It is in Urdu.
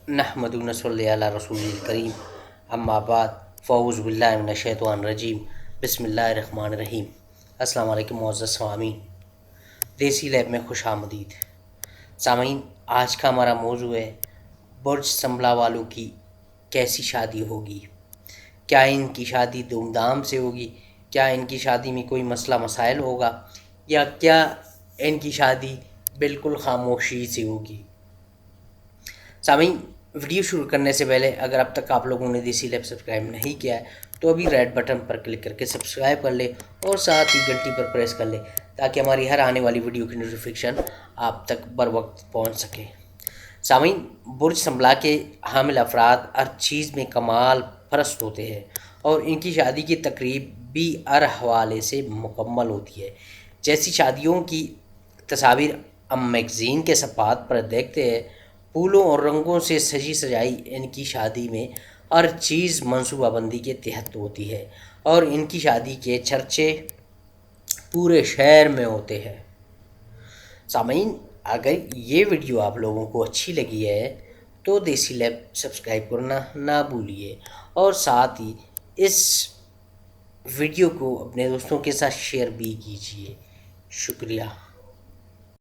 نحمد نصلی علی رسول الکریم اما بعد فاعوذ باللہ من الشیطان الرجیم بسم اللہ الرحمن الرحیم۔ السلام علیکم معزز سامعین، دیسی لیب میں خوش آمدید۔ سامعین، آج کا ہمارا موضوع ہے برج سنبھلا والوں کی کیسی شادی ہوگی۔ کیا ان کی شادی دھوم دھام سے ہوگی؟ کیا ان کی شادی میں کوئی مسئلہ مسائل ہوگا؟ یا کیا ان کی شادی بالکل خاموشی سے ہوگی؟ سامعین، ویڈیو شروع کرنے سے پہلے اگر اب تک آپ لوگوں نے دیسی لیب سبسکرائب نہیں کیا ہے تو ابھی ریڈ بٹن پر کلک کر کے سبسکرائب کر لے اور ساتھ ہی گھنٹی پر پریس کر لے تاکہ ہماری ہر آنے والی ویڈیو کی نوٹیفیکیشن آپ تک بر وقت پہنچ سکے۔ سامعین، برج سنبھلا کے حامل افراد ہر چیز میں کمال پرست ہوتے ہیں اور ان کی شادی کی تقریب بھی ہر حوالے سے مکمل ہوتی ہے۔ جیسی شادیوں کی تصاویر ہم میگزین کے صفحات پر دیکھتے ہیں، پھولوں اور رنگوں سے سجی سجائی ان کی شادی میں ہر چیز منصوبہ بندی کے تحت ہوتی ہے اور ان کی شادی کے چرچے پورے شہر میں ہوتے ہیں۔ سامعین، اگر یہ ویڈیو آپ لوگوں کو اچھی لگی ہے تو دیسی لیب سبسکرائب کرنا نہ بھولیے اور ساتھ ہی اس ویڈیو کو اپنے دوستوں کے ساتھ شیئر بھی کیجیے۔ شکریہ۔